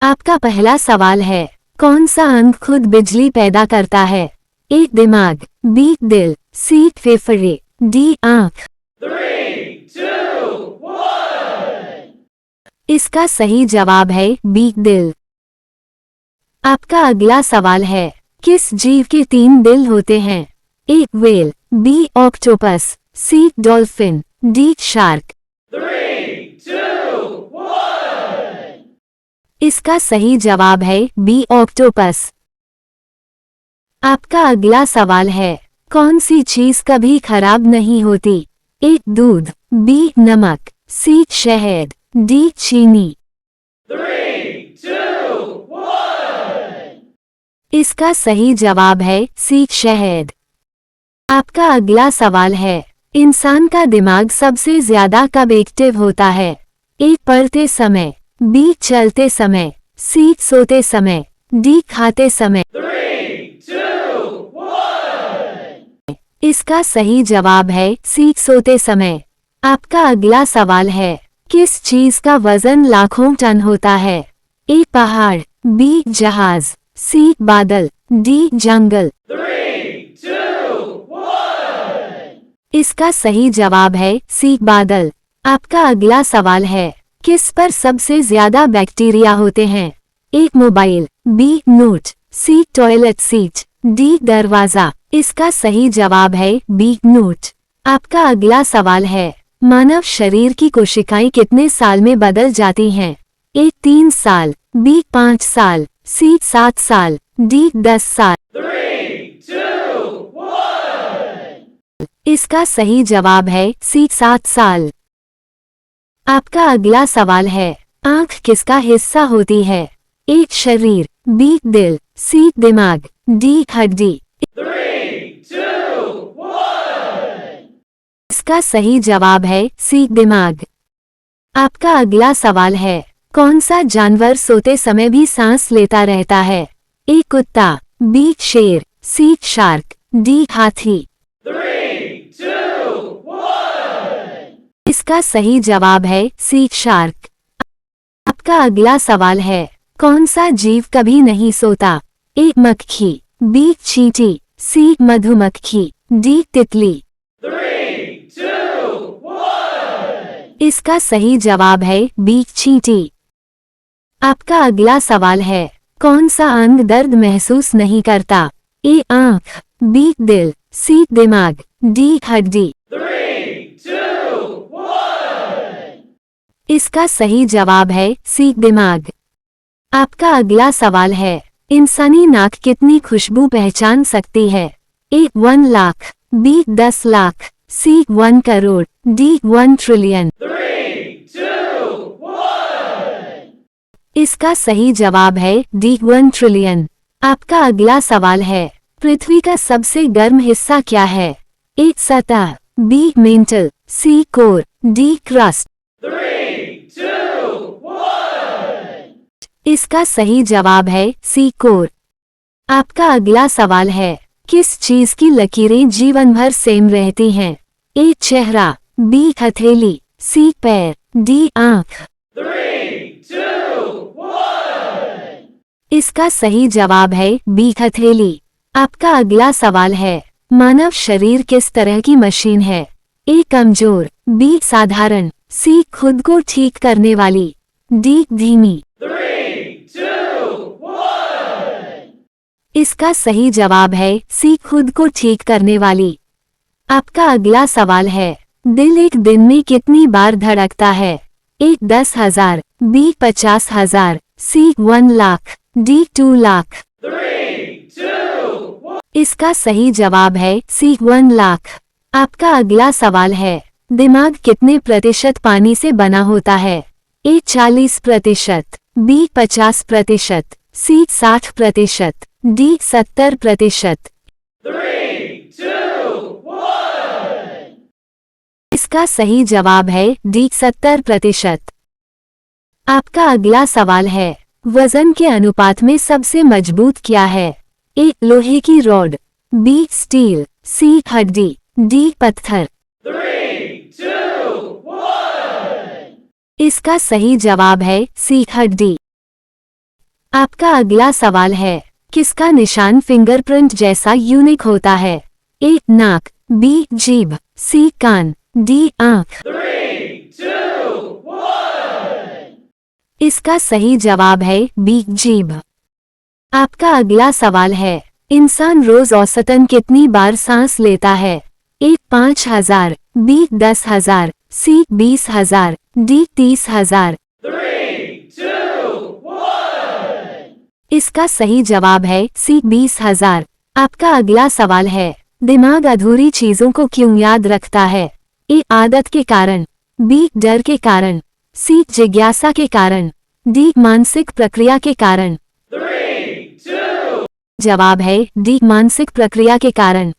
आपका पहला सवाल है, कौन सा अंग खुद बिजली पैदा करता है? ए दिमाग, बी दिल, सी फेफड़े, डी आंख। 3, 2, 1. इसका सही जवाब है बी दिल। आपका अगला सवाल है, किस जीव के 3 दिल होते हैं? ए व्हेल, बी ऑक्टोपस, सी डॉल्फिन, डी शार्क। 3, 2, 1. इसका सही जवाब है बी ऑक्टोपस। आपका अगला सवाल है, कौन सी चीज कभी खराब नहीं होती? ए दूध, बी नमक, सी शहद, डी चीनी। 3, 2, 1. इसका सही जवाब है सी शहद। आपका अगला सवाल है, इंसान का दिमाग सबसे ज्यादा कब एक्टिव होता है? ए पढ़ते समय, बी चलते समय, सी सोते समय, डी खाते समय। 3, 2, 1. इसका सही जवाब है सी सोते समय। आपका अगला सवाल है, किस चीज का वजन लाखों टन होता है? ए पहाड़, बी जहाज, सी बादल, डी जंगल। 3, 2, 1. इसका सही जवाब है सी बादल। आपका अगला सवाल है, किस पर सबसे ज्यादा बैक्टीरिया होते हैं? ए मोबाइल, बी नोट, सी टॉयलेट सीट, डी दरवाजा। इसका सही जवाब है बी नोट। आपका अगला सवाल है, मानव शरीर की कोशिकाएं कितने साल में बदल जाती हैं? ए 3 साल, बी 5 साल, सी 7 साल, डी 10 साल। 3, 2, 1. इसका सही जवाब है सी 7 साल। आपका अगला सवाल है, आंख किसका हिस्सा होती है? ए शरीर, बी दिल, सी दिमाग, डी हड्डी। 3, 2, 1. इसका सही जवाब है सी दिमाग। आपका अगला सवाल है, कौन सा जानवर सोते समय भी सांस लेता रहता है? ए कुत्ता, बी शेर, सी शार्क, डी हाथी। 3, 2, 1. इसका सही जवाब है सी शार्क। आपका अगला सवाल है, कौन सा जीव कभी नहीं सोता? ए मक्खी, बी चींटी, सी मधुमक्खी, डी तितली। 3, 2, 1. इसका सही जवाब है बी चींटी। आपका अगला सवाल है, कौन सा अंग दर्द महसूस नहीं करता? ए आंख, बी दिल, सी दिमाग, डी हड्डी। 3, 2, 1. इसका सही जवाब है सी दिमाग। आपका अगला सवाल है, इंसानी नाक कितनी खुशबू पहचान सकती है? ए 1 लाख, बी 10 लाख, सी 1 करोड़, डी 1 ट्रिलियन। 3, 2, 1. इसका सही जवाब है डी 1 ट्रिलियन। आपका अगला सवाल है, पृथ्वी का सबसे गर्म हिस्सा क्या है? ए सतह, B mantle, C core, D crust. 3, 2, 1. इसका सही जवाब है सी कोर। आपका अगला सवाल है, किस चीज की लकीरें जीवन भर सेम रहती हैं? ए चेहरा, बी हथेली, सी पैर, डी आंख। 3, 2, 1. इसका सही जवाब है बी हथेली। आपका अगला सवाल है, मानव शरीर किस तरह की मशीन है? ए कमजोर, बी साधारण, सी खुद को ठीक करने वाली, डी धीमी। 3, 2, 1. इसका सही जवाब है सी खुद को ठीक करने वाली। आपका अगला सवाल है, दिल एक दिन में कितनी बार धड़कता है? ए 10,000, बी 50,000, सी 1 लाख, डी 2 लाख। 3, 2, 1. इसका सही जवाब है सी 1 लाख। आपका अगला सवाल है, दिमाग कितने प्रतिशत पानी से बना होता है? ए 40%, बी 50%, सी 60%, डी 70%। 3, 2, 1. इसका सही जवाब है डी 70%। आपका अगला सवाल है, वजन के अनुपात में सबसे मजबूत क्या है? ए लोहे की रॉड, बी स्टील, सी हड्डी, डी पत्थर। 3, 2, 1. इसका सही जवाब है सी हड्डी। आपका अगला सवाल है, किसका निशान फिंगरप्रिंट जैसा यूनिक होता है? ए. नाक, बी. जीभ, सी. कान, डी. आंख। 3, 2, 1. इसका सही जवाब है बी. जीभ। आपका अगला सवाल है, इंसान रोज औसतन कितनी बार सांस लेता है? ए. 5000, बी. 10,000, सी. 20,000, डी. 30,000। 3, 2, 1. इसका सही जवाब है सी. 20,000। आपका अगला सवाल है, दिमाग अधूरी चीजों को क्यों याद रखता है? ए. आदत के कारण, बी. डर के कारण, सी. जिज्ञासा के कारण, डी. मानसिक प्रक्रिया के कारण। 3, 2. जवाब है डी. मानसिक प्रक्रिया के कारण।